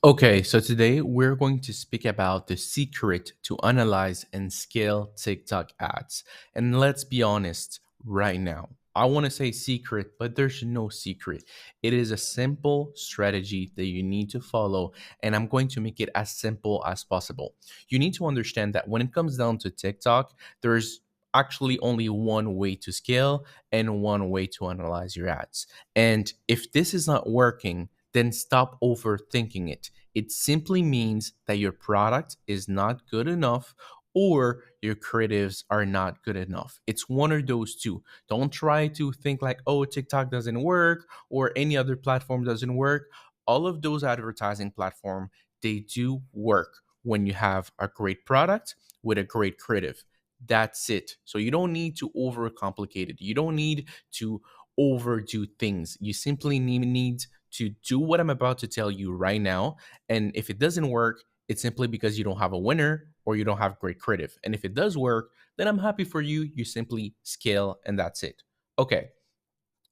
Okay, so today we're going to speak about the secret to analyze and scale TikTok ads. And let's be honest right now. I want to say secret, but there's no secret. It is a simple strategy that you need to follow, and I'm going to make it as simple as possible. You need to understand that when it comes down to TikTok, there's actually only one way to scale and one way to analyze your ads. And if this is not working, then stop overthinking it. It simply means that your product is not good enough or your creatives are not good enough. It's one of those two. Don't try to think like, oh, TikTok doesn't work or any other platform doesn't work. All of those advertising platform, they do work when you have a great product with a great creative. That's it. So you don't need to overcomplicate it. You don't need to overdo things. You simply need to do what I'm about to tell you right now. And if it doesn't work, it's simply because you don't have a winner or you don't have great creative. And if it does work, then I'm happy for you. You simply scale and that's it. Okay.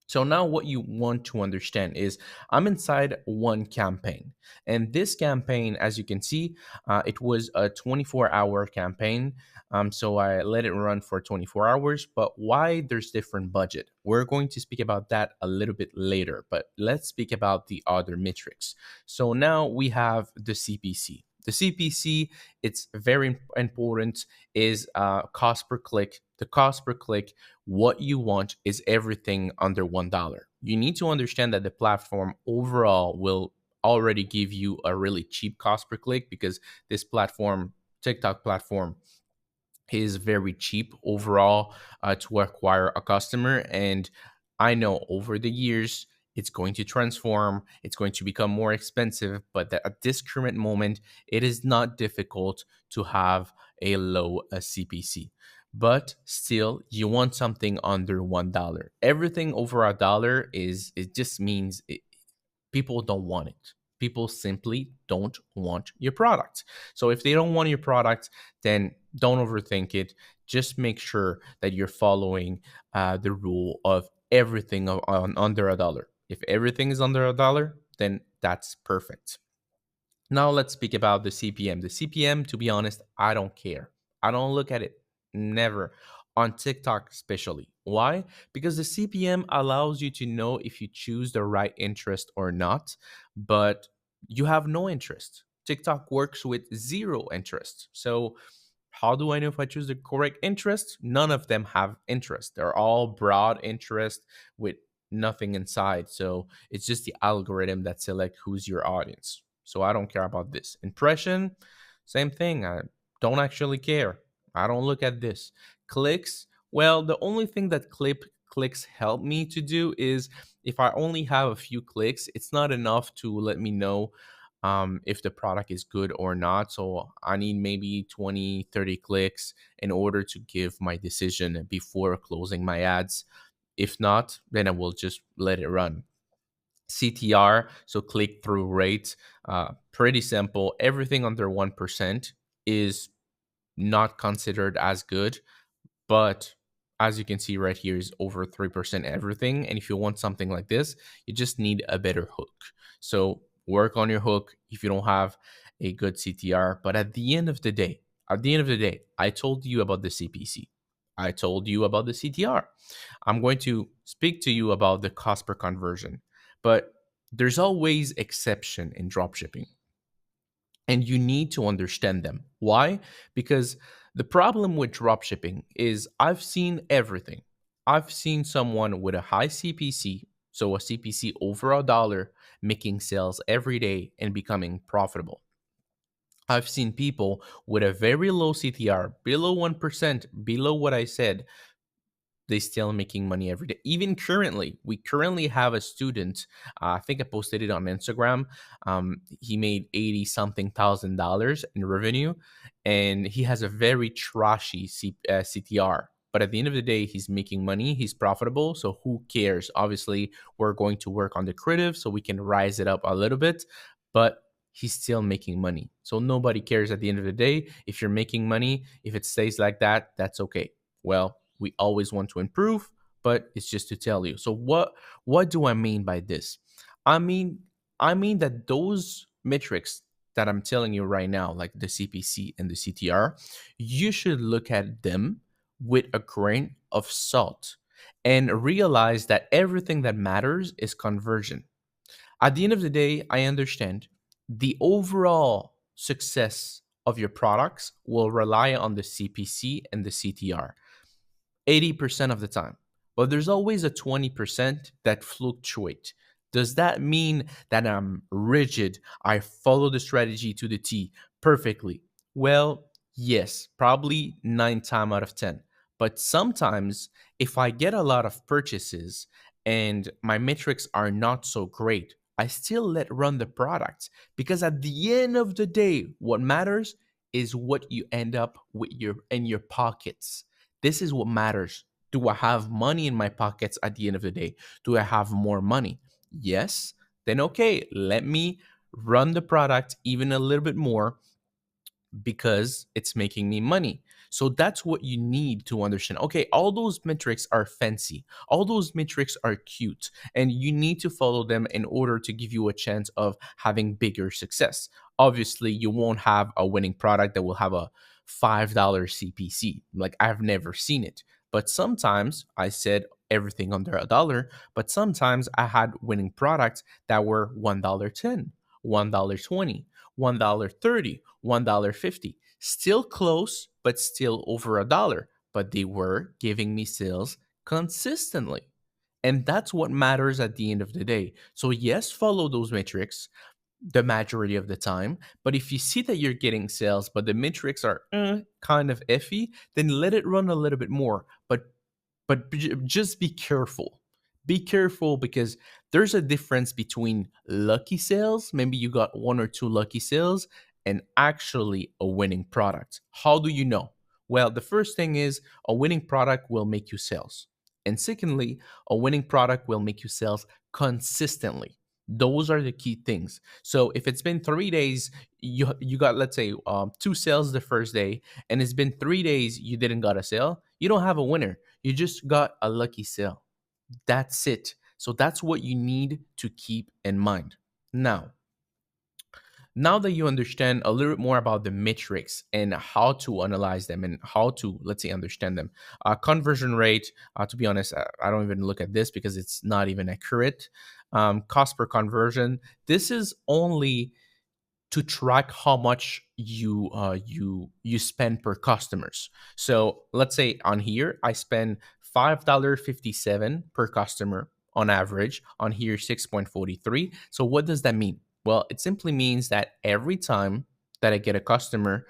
So now what you want to understand is I'm inside one campaign. And this campaign, as you can see, it was a 24-hour campaign. So I let it run for 24 hours. But why there's different budget? We're going to speak about that a little bit later. But let's speak about the other metrics. So now we have the CPC. The CPC, it's very important, is cost per click. The cost per click, what you want is everything under $1. You need to understand that the platform overall will already give you a really cheap cost per click because this platform, TikTok platform, is very cheap overall to acquire a customer. And I know over the years, it's going to transform, it's going to become more expensive, but that at this current moment, it is not difficult to have a low CPC. But still, you want something under $1. Everything over $1 is it just means people don't want it. People simply don't want your product. So if they don't want your product, then don't overthink it. Just make sure that you're following the rule of everything on under $1. If everything is under $1, then that's perfect. Now let's speak about the CPM. The CPM, to be honest, I don't care. I don't look at it. Never. On TikTok, especially. Why? Because the CPM allows you to know if you choose the right interest or not, but you have no interest. TikTok works with zero interest. So, how do I know if I choose the correct interest? None of them have interest. They're all broad interest with nothing inside. So, it's just the algorithm that select who's your audience. So I don't care about this. Impression, same thing. I don't actually care. I don't look at this. Clicks, well, the only thing that clicks help me to do is if I only have a few clicks, it's not enough to let me know if the product is good or not. So I need maybe 20, 30 clicks in order to give my decision before closing my ads. If not, then I will just let it run. CTR, so click through rate, pretty simple. Everything under 1% is not considered as good, but as you can see right here is over 3% everything. And if you want something like this, you just need a better hook. So work on your hook if you don't have a good CTR. But at the end of the day, I told you about the CPC. I told you about the CTR. I'm going to speak to you about the cost per conversion. But there's always exception in dropshipping and you need to understand them. Why? Because the problem with dropshipping is I've seen everything. I've seen someone with a high CPC, so a CPC over $1, making sales every day and becoming profitable. I've seen people with a very low CTR, below 1%, below what I said, they still making money every day. Even currently, we currently have a student. I think I posted it on Instagram. He made 80 something $1,000 in revenue, and he has a very trashy CTR. But at the end of the day, he's making money. He's profitable. So who cares? Obviously, we're going to work on the creative so we can rise it up a little bit. But he's still making money. So nobody cares at the end of the day. If you're making money, if it stays like that, that's okay. Well, we always want to improve, but it's just to tell you. So what do I mean by this? I mean I mean that those metrics that I'm telling you right now, like the CPC and the CTR, you should look at them with a grain of salt and realize that everything that matters is conversion. At the end of the day, I understand the overall success of your products will rely on the CPC and the CTR. 80% of the time. But there's always a 20% that fluctuate. Does that mean that I'm rigid? I follow the strategy to the T perfectly? Well, yes, probably 9 times out of 10. But sometimes if I get a lot of purchases and my metrics are not so great, I still let run the product because at the end of the day, what matters is what you end up with your in your pockets. This is what matters. Do I have money in my pockets at the end of the day? Do I have more money? Yes. Then okay, let me run the product even a little bit more because it's making me money. So that's what you need to understand. Okay, all those metrics are fancy, all those metrics are cute, and you need to follow them in order to give you a chance of having bigger success. Obviously, you won't have a winning product that will have a $5 CPC. Like, I've never seen it. But sometimes I said everything under a dollar, but sometimes I had winning products that were $1.10, $1.20, $1.30, $1.50. Still close, but still over a dollar. But they were giving me sales consistently. And that's what matters at the end of the day. So, yes, follow those metrics the majority of the time. But if you see that you're getting sales, but the metrics are kind of iffy, then let it run a little bit more. But just be careful. Be careful because there's a difference between lucky sales, maybe you got one or two lucky sales, and actually a winning product. How do you know? Well, the first thing is a winning product will make you sales. And secondly, a winning product will make you sales consistently. Those are the key things. So if it's been 3 days, you got, let's say, two sales the first day, and it's been 3 days you didn't got a sale, you don't have a winner. You just got a lucky sale. That's it. So that's what you need to keep in mind. Now that you understand a little bit more about the metrics and how to analyze them and how to, let's say, understand them, conversion rate, to be honest, I don't even look at this because it's not even accurate. Cost per conversion, this is only to track how much you spend per customers. So let's say on here I spend $5.57 per customer on average. On here 6.43. So what does that mean? Well, it simply means that every time that I get a customer,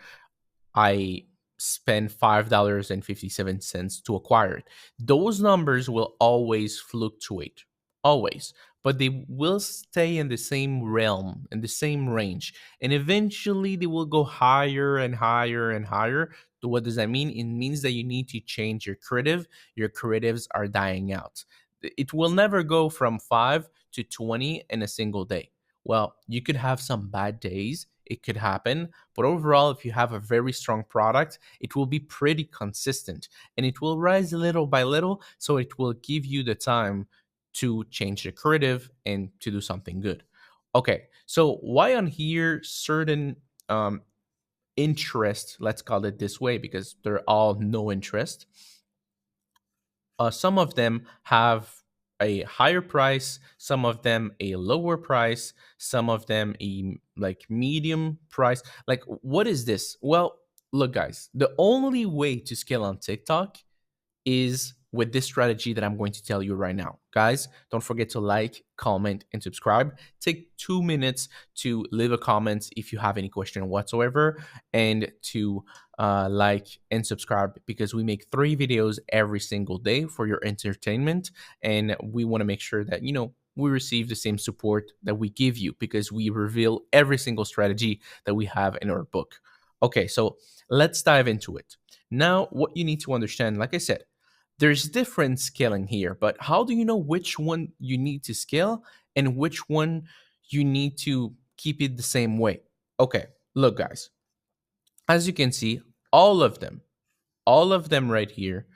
I spend $5.57 to acquire it. Those numbers will always fluctuate, always, but they will stay in the same realm, in the same range. And eventually they will go higher and higher and higher. So what does that mean? It means that you need to change your creative. Your creatives are dying out. It will never go from 5 to 20 in a single day. Well, you could have some bad days. It could happen. But overall, if you have a very strong product, it will be pretty consistent and it will rise little by little. So it will give you the time to change the creative and to do something good. Okay, so why on here certain interest, let's call it this way, because they're all no interest. Some of them have a higher price, some of them a lower price, some of them a like medium price. Like, what is this? Well, look, guys, the only way to scale on TikTok is with this strategy that I'm going to tell you right now. Guys, don't forget to like, comment, and subscribe. Take 2 minutes to leave a comment if you have any question whatsoever, and to like and subscribe because we make 3 videos every single day for your entertainment. And we want to make sure that, we receive the same support that we give you because we reveal every single strategy that we have in our book. Okay, so let's dive into it. Now, what you need to understand, like I said, there's different scaling here, but how do you know which one you need to scale and which one you need to keep it the same way? Okay, look, guys, as you can see, all of them, all of them right here,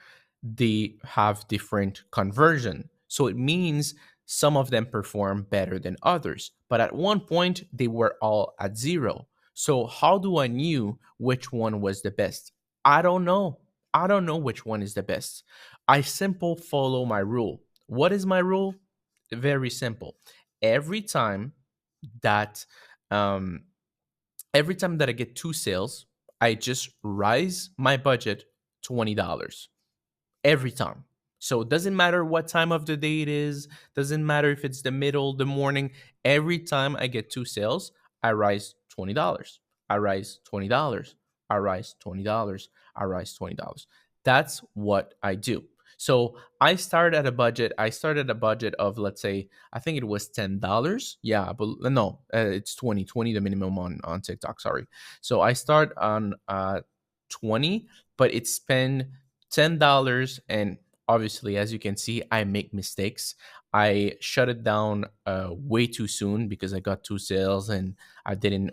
they have different conversion. So it means Some of them perform better than others, but at one point they were all at zero. So how do I knew which one was the best? I don't know. I don't know which one is the best. I simple follow my rule. What is my rule? Very simple. Every time that um every time that I get two sales, I just rise my budget $20 every time. So it doesn't matter what time of the day it is, doesn't matter if it's the middle, the morning. Every time I get two sales, I rise $20. I rise $20. I rise $20. I rise $20. That's what I do. So I started a budget of, let's say, I think it was $10. Yeah, but no, it's 20 the minimum on TikTok. Sorry. So I start on 20, but it's spend $10. And obviously, as you can see, I make mistakes. I shut it down way too soon because I got two sales and I didn't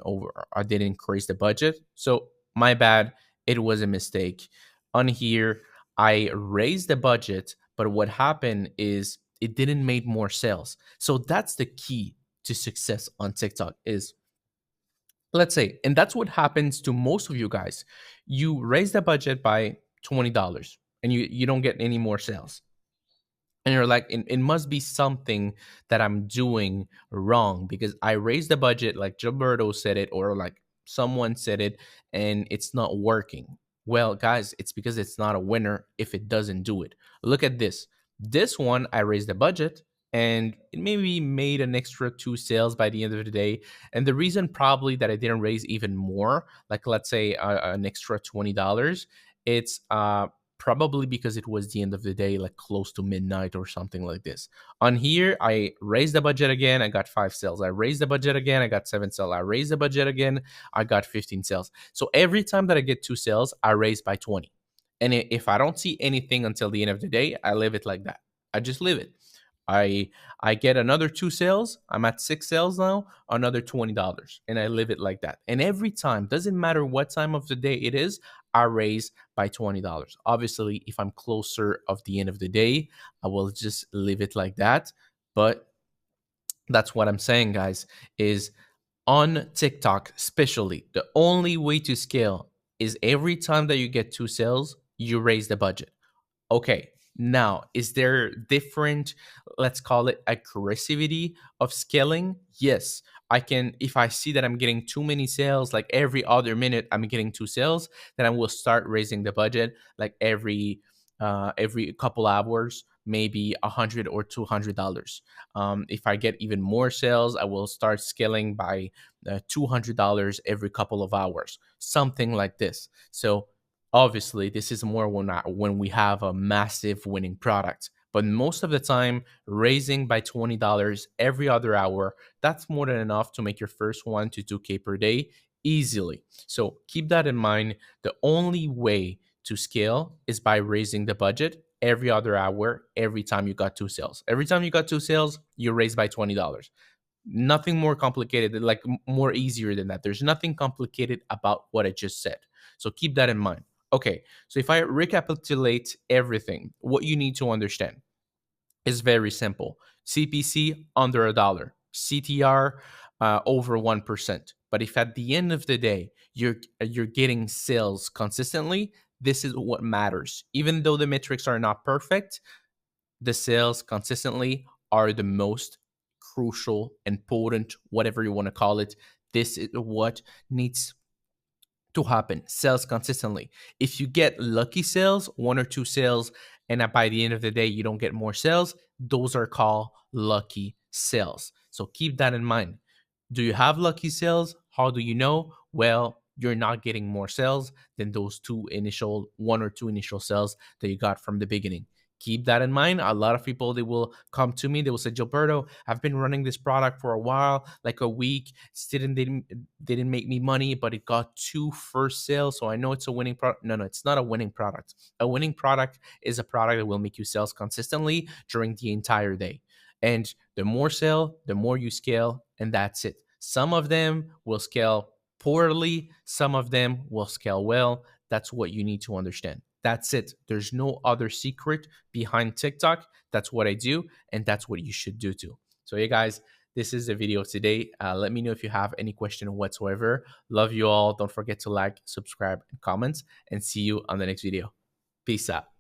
increase the budget. So my bad. It was a mistake. On here, I raised the budget, but what happened is it didn't make more sales. So that's the key to success on TikTok is, let's say, and that's what happens to most of you guys. You raise the budget by $20 and you don't get any more sales, and you're like, it must be something that I'm doing wrong because I raised the budget, like Gilberto said it, or like someone said it, and it's not working. Well, guys, it's because it's not a winner if it doesn't do it. Look at this. This one, I raised the budget and it maybe made an extra two sales by the end of the day. And the reason probably that I didn't raise even more, like let's say an extra $20, it's probably because it was the end of the day, like close to midnight or something like this. On here, I raised the budget again, I got five sales. I raised the budget again, I got seven sales. I raised the budget again, I got 15 sales. So every time that I get two sales, I raise by 20. And if I don't see anything until the end of the day, I leave it like that. I just leave it. I I get another two sales. I'm at six sales now, another $20. And I live it like that. And every time, doesn't matter what time of the day it is, I raise by $20. Obviously, if I'm closer of the end of the day, I will just leave it like that. But that's what I'm saying, guys, is on TikTok, especially, the only way to scale is every time that you get two sales, you raise the budget. Okay, now is there different, let's call it aggressivity of scaling? Yes, I can. If I see that I'm getting too many sales, like every other minute I'm getting two sales, then I will start raising the budget like every couple hours, maybe $100 or $200. If I get even more sales, I will start scaling by $200 every couple of hours, something like this. So obviously, this is more when we have a massive winning product. But most of the time, raising by $20 every other hour, that's more than enough to make your first 1 to 2K per day easily. So keep that in mind. The only way to scale is by raising the budget every other hour, every time you got two sales. Every time you got two sales, you raise by $20. Nothing more complicated, like more easier than that. There's nothing complicated about what I just said. So keep that in mind. Okay, so if I recapitulate everything, what you need to understand is very simple. CPC under $1, CTR over 1%. But if at the end of the day you're getting sales consistently, this is what matters. Even though the metrics are not perfect, the sales consistently are the most crucial, important, whatever you want to call it. This is what needs to happen. Sales consistently. If you get lucky sales, one or two sales, and by the end of the day you don't get more sales, those are called lucky sales. So keep that in mind. Do you have lucky sales? How do you know? Well, you're not getting more sales than those one or two initial sales that you got from the beginning. Keep that in mind. A lot of people, they will come to me, they will say, Gilberto, I've been running this product for a while, like a week, still didn't make me money, but it got two first sales, so I know it's a winning product. No, it's not a winning product. A winning product is a product that will make you sales consistently during the entire day. And the more sale, the more you scale, and that's it. Some of them will scale poorly, some of them will scale well. That's what you need to understand. That's it. There's no other secret behind TikTok. That's what I do, and that's what you should do too. So, yeah, guys, this is the video today. Let me know if you have any question whatsoever. Love you all. Don't forget to like, subscribe, and comment, and see you on the next video. Peace out.